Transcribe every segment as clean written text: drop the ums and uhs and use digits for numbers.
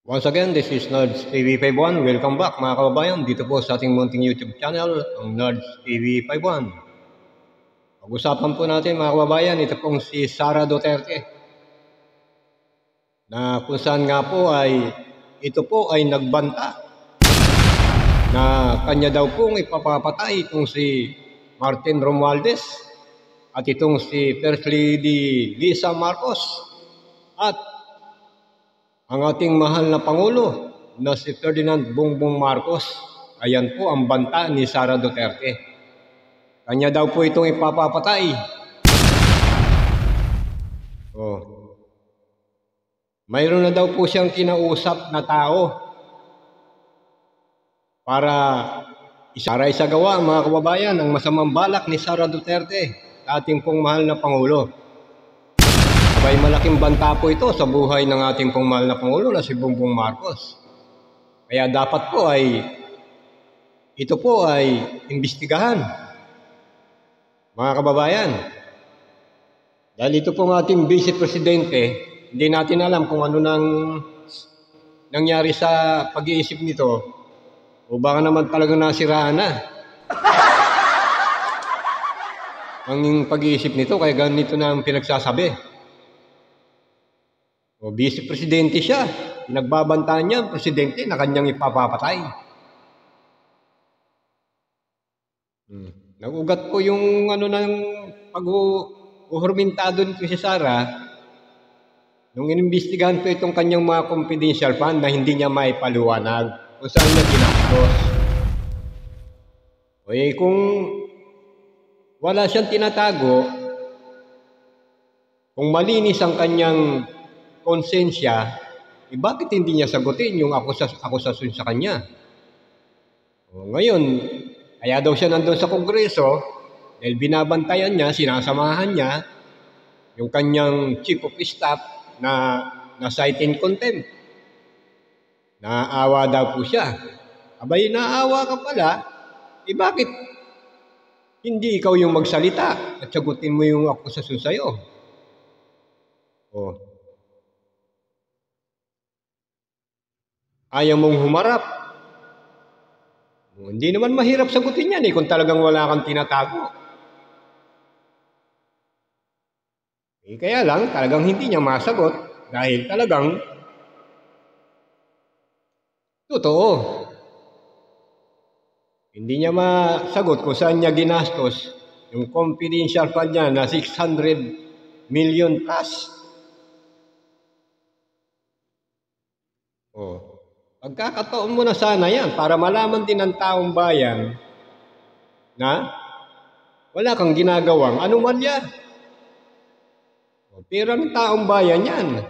Once again, this is Nerds TV 51. Welcome back mga kababayan dito po sa ating munting YouTube channel, ang Nerds TV 51. Pag-usapan po natin mga kababayan, ito pong si Sara Duterte. Na kung saan nga po ito po ay nagbanta na kanya daw pong ipapapatay itong si Martin Romualdez at itong si First Lady Lisa Marcos at ang ating mahal na Pangulo na si Ferdinand Bongbong Marcos. Ayan po ang banta ni Sara Duterte. Kanya daw po itong ipapapatay. Mayroon na daw po siyang kinausap na tao para isagawa mga kababayan ang masamang balak ni Sara Duterte, ating pong mahal na Pangulo. May malaking banta po ito sa buhay ng ating pong mahal na Pangulo na si Bongbong Marcos. Kaya dapat po ito po ay imbestigahan, mga kababayan. Dahil ito pong ating Vice Presidente, hindi natin alam kung ano nang nangyari sa pag-iisip nito o baka naman talagang nasiraan na ang pag-iisip nito kaya ganito na ang pinagsasabi. Vice Presidente siya, pinagbabantaan niya ang Presidente na kanyang ipapapatay. Nagugat po yung ng pag-uhurmintado nito si Sara nung inimbestigahan po itong kanyang mga confidential fund na hindi niya maipaliwanag kung saan niya ginastos. Kung wala siyang tinatago, kung malinis ang kanyang konsensya, bakit hindi niya sagutin yung akusasyon sa kanya? Ngayon, kaya daw siya nandun sa Kongreso dahil binabantayan niya, sinasamahan niya yung kanyang Chief of Staff na cite in contempt. Naawa daw po siya. Abay, naawa ka pala, bakit hindi ikaw yung magsalita at sagutin mo yung akusasyon sa'yo? Ayaw mong humarap. Hindi naman mahirap sagutin yan kung talagang wala kang tinatago. Kaya lang, talagang hindi niya masagot dahil talagang totoo. Hindi niya masagot kung saan niya ginastos yung confidential fund niya na 600 million plus. Pagkakataon mo na sana yan para malaman din ng taong bayan na wala kang ginagawang anomalya. Pera ng taong bayan yan.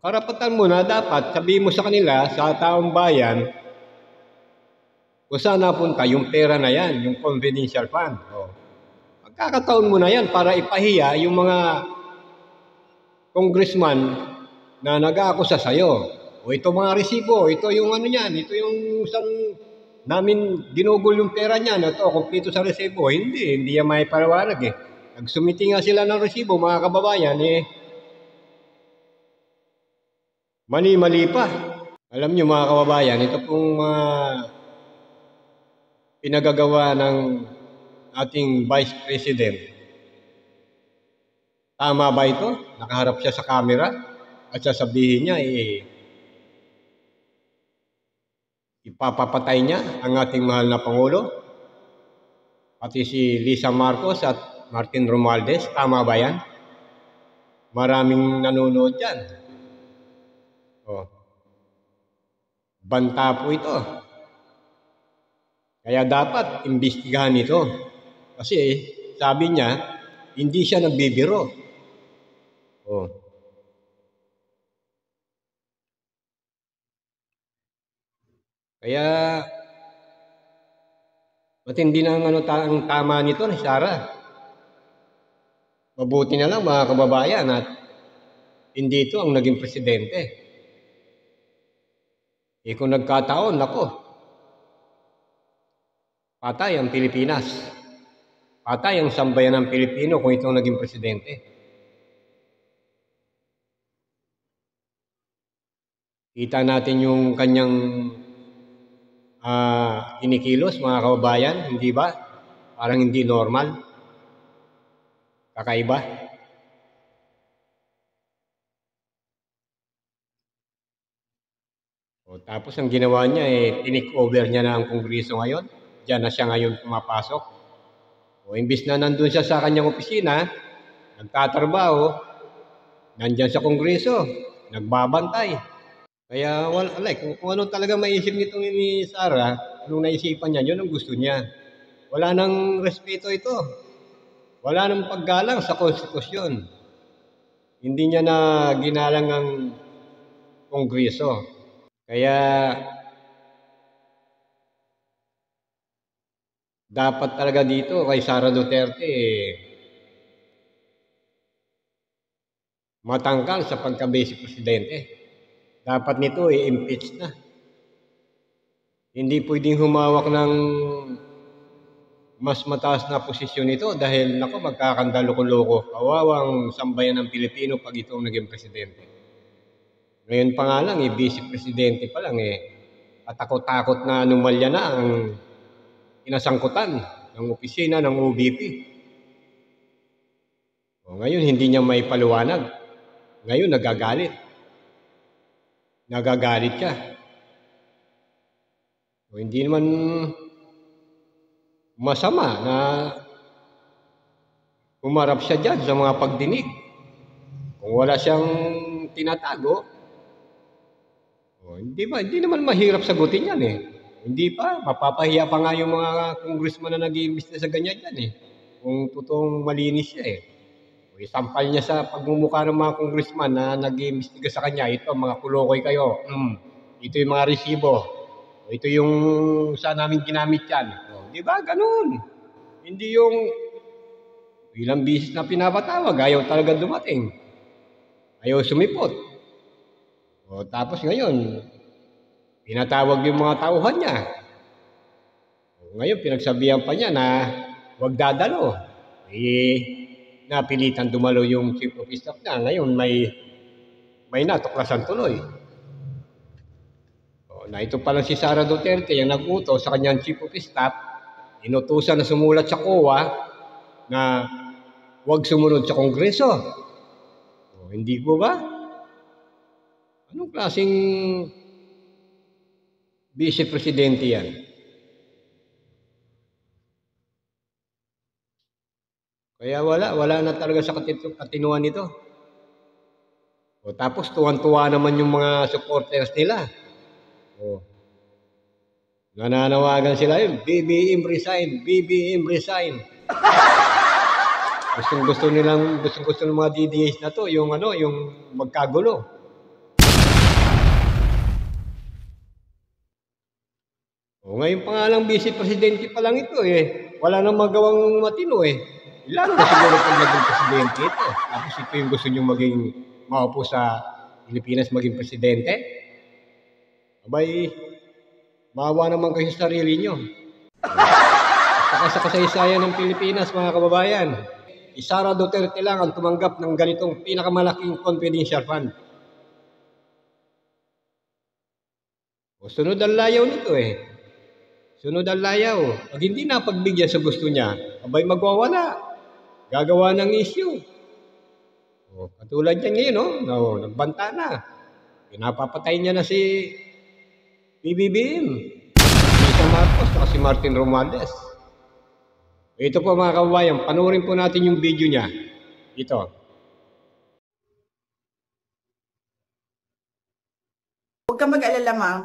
Karapatan mo na dapat sabihin mo sa kanila, sa taong bayan, kung saan napunta yung pera na yan, yung confidential fund. Pagkakataon mo na yan para ipahiya yung mga congressman na nag-aakusa sa'yo. Ito mga resibo, ito yung yan, ito yung saan namin ginugol yung pera niya, ito, kompleto sa resibo. Hindi yan may paliwanag Nagsumiti nga sila ng resibo, mga kababayan, mali-mali pa. Alam nyo mga kababayan, ito pong pinagagawa ng ating Vice President. Tama ba ito? Nakaharap siya sa camera at sasabihin niya, ipapapatay niya ang ating mahal na Pangulo, pati si Lisa Marcos at Martin Romualdez. Tama ba yan? Maraming nanonood yan. Banta po ito. Kaya dapat imbestigahan ito. Kasi sabi niya, hindi siya nagbibiro. Kaya matindi na ang tama nito ni Sara. Mabuti na lang mga kababayan at hindi ito ang naging presidente. Kung nagkataon, patay ang Pilipinas. Patay ang sambayan ng Pilipino kung ito ang naging presidente. Kita natin yung kanyang kinikilos, mga kababayan, hindi ba? Parang hindi normal. Kakaiba. Tapos ang ginawa niya, tinake over niya na ang Kongreso ngayon. Diyan na siya ngayon pumapasok. Imbis na nandun siya sa kanyang opisina, nagtatrabaho, nandyan sa Kongreso, nagbabantay. Kaya kung ano talaga maisip nitong ni Sara, anong naisipan niya, yun ang gusto niya. Wala nang respeto ito. Wala nang paggalang sa konstitusyon. Hindi niya na ginalang ang Kongreso. Kaya dapat talaga dito kay Sara Duterte matangkal sa pagka-vice presidente. Dapat nito i-impeach na. Hindi pwedeng humawak ng mas mataas na posisyon ito dahil nako magkakandalo-loko. Kawawang sambayan ng Pilipino pag itong naging presidente. Ngayon pa nga lang, vice presidente pa lang katakot-takot na anomalya na ang inasangkutan ng opisina ng OBP. Ngayon hindi niya may paliwanag. Ngayon nagagalit. Nagagalit siya. Hindi naman masama na umarap siya dyan sa mga pagdinig. Kung wala siyang tinatago, hindi naman mahirap sagutin yan Hindi pa, mapapahiya pa nga yung mga congressman na nag-iimbis sa ganyan yan Kung totoong malinis siya Isampal niya sa pagmumukha ng mga congressman na nag-iimbestiga sa kanya, ito mga kulokoy kayo, ito yung mga resibo, ito yung saan namin ginamit yan. Di ba? Ganun. Hindi yung ilang bisis na pinapatawag, ayaw talaga dumating. Ayaw sumipot. Tapos ngayon, pinatawag yung mga tauhan niya. Ngayon, pinagsabihan pa niya na huwag dadalo. Napilitan dumalo yung chief of staff niya. Ngayon, may natuklasan tuloy. Na ito pala si Sara Duterte, yung nag-utos sa kanyang chief of staff, inutusan na sumulat sa COA na huwag sumunod sa Kongreso. Hindi po ba? Anong klaseng vice presidente yan? Kaya wala na talaga sa katinuan nito. Tapos tuwan-tuwa naman yung mga supporters nila. Nananawagan sila yun, BBM resign, BBM resign. Gusto ng mga DDS na to, yung magkagulo. Ngayon pa nga lang vice presidente pa lang ito Wala nang magawang matino Ilan na siguro kung naging presidente ito. Tapos ito yung gusto nyo maupo sa Pilipinas maging presidente. Abay, maawa naman kayo sa sarili nyo. Saka sa kasaysayan ng Pilipinas, mga kababayan, Sara Duterte lang ang tumanggap ng ganitong pinakamalaking confidential fund. Sunod ang layaw nito Sunod ang layaw. Pag hindi napagbigyan sa gusto niya, abay magwawala. Gagawa ng issue. Katulad yan ngayon, nagbanta na. Pinapapatay niya na si BBM. Lisa Marcos at si Martin Romualdez. Ito po mga kababayan, panoorin po natin yung video niya. Ito. Huwag ka mag-alala, ma'am,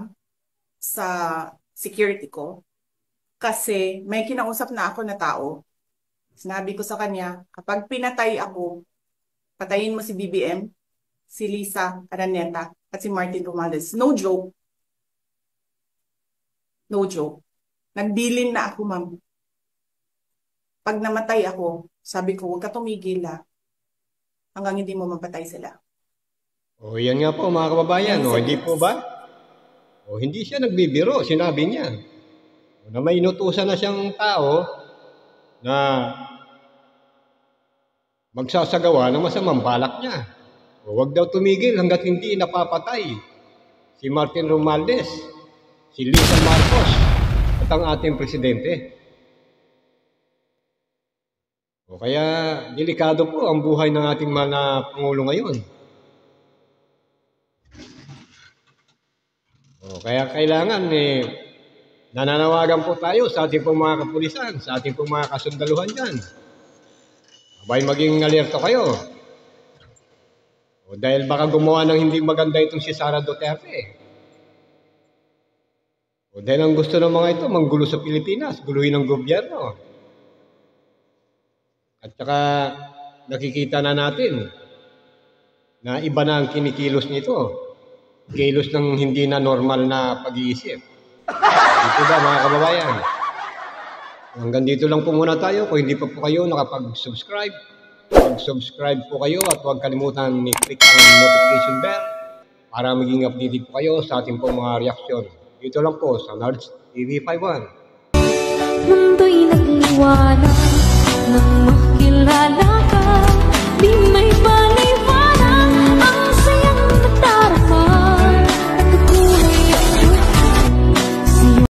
sa security ko. Kasi may kinausap na ako na tao. Sinabi ko sa kanya, kapag pinatay ako, patayin mo si BBM, si Lisa Araneta, at si Martin Romualdez. No joke. No joke. Nagbilin na ako, ma'am. Pag namatay ako, sabi ko, huwag ka tumigil hanggang hindi mo mapatay sila. Yan nga po mga kababayan. Hindi po ba? Hindi siya nagbibiro, sinabi niya. Na may inutusan na siyang tao na magsasagawa ng masamang balak niya. Huwag daw tumigil hanggat hindi napapatay si Martin Romualdez, si Lisa Marcos, at ang ating presidente. O kaya delikado po ang buhay ng ating mahal na Pangulo ngayon. O kaya kailangan nananawagan po tayo sa ating pong mga kapulisan, sa ating pong mga kasundaluhan dyan. Abay maging alerto kayo. O dahil baka gumawa ng hindi maganda itong si Sara Duterte. O dahil ang gusto ng mga ito, manggulo sa Pilipinas, guluhin ng gobyerno. At saka nakikita na natin na iba na ang kinikilos nito. Kilos ng hindi na normal na pag-iisip. Dito ba mga kababayan? Hanggang dito lang po muna tayo. Kung hindi pa po kayo nakapag-subscribe, mag-subscribe po kayo at huwag kalimutan i-click ang notification bell para maging updated po kayo sa ating pong mga reaksyon. Dito lang po sa Nards TV 51. Mundo'y nagliwanag ng